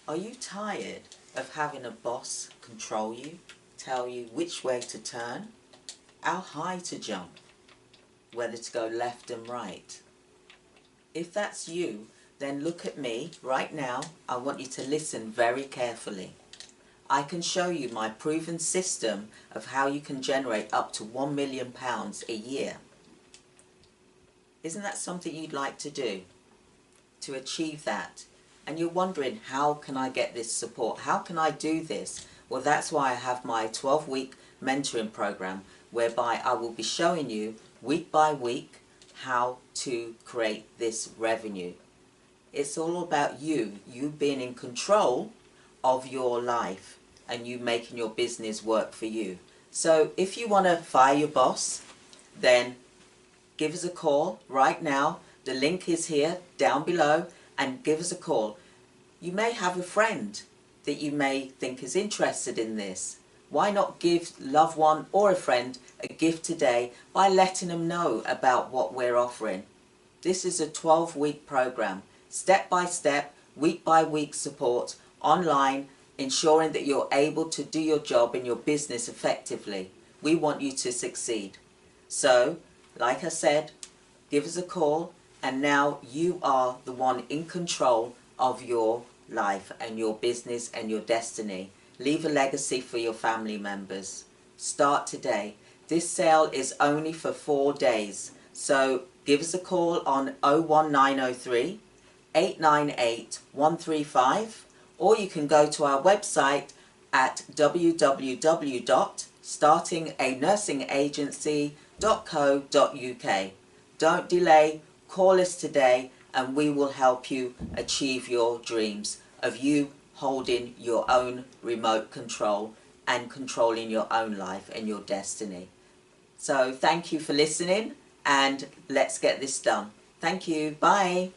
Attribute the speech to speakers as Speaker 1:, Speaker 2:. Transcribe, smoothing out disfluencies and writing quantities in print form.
Speaker 1: Are you tired of having a boss control you, tell you which way to turn, how high to jump, whether to go left and right? If that's you, then look at me right now. I want you to listen very carefully. I can show you my proven system of how you can generate up to £1 million a year. Isn't that something you'd like to do? To achieve that? And you're wondering, how can I get this support? How can I do this? Well, that's why I have my 12-week mentoring program, whereby I will be showing you week by week how to create this revenue. It's all about you being in control of your life and you making your business work for you. So if you want to fire your boss, then give us a call right now. The link is here down below, and give us a call. You may have a friend that you may think is interested in this. Why not give a loved one or a friend a gift today by letting them know about what we're offering? This is a 12-week program, step by step, week by week support online, ensuring that you're able to do your job in your business effectively. We want you to succeed. So, like I said, give us a call, and now you are the one in control of your life and your business and your destiny. Leave a legacy for your family members. Start today. This sale is only for 4 days. So give us a call on 01903 898 135, or you can go to our website at www.startinganursingagency.co.uk. Don't delay, call us today and we will help you achieve your dreams of you holding your own remote control and controlling your own life and your destiny. So thank you for listening, and let's get this done. Thank you. Bye.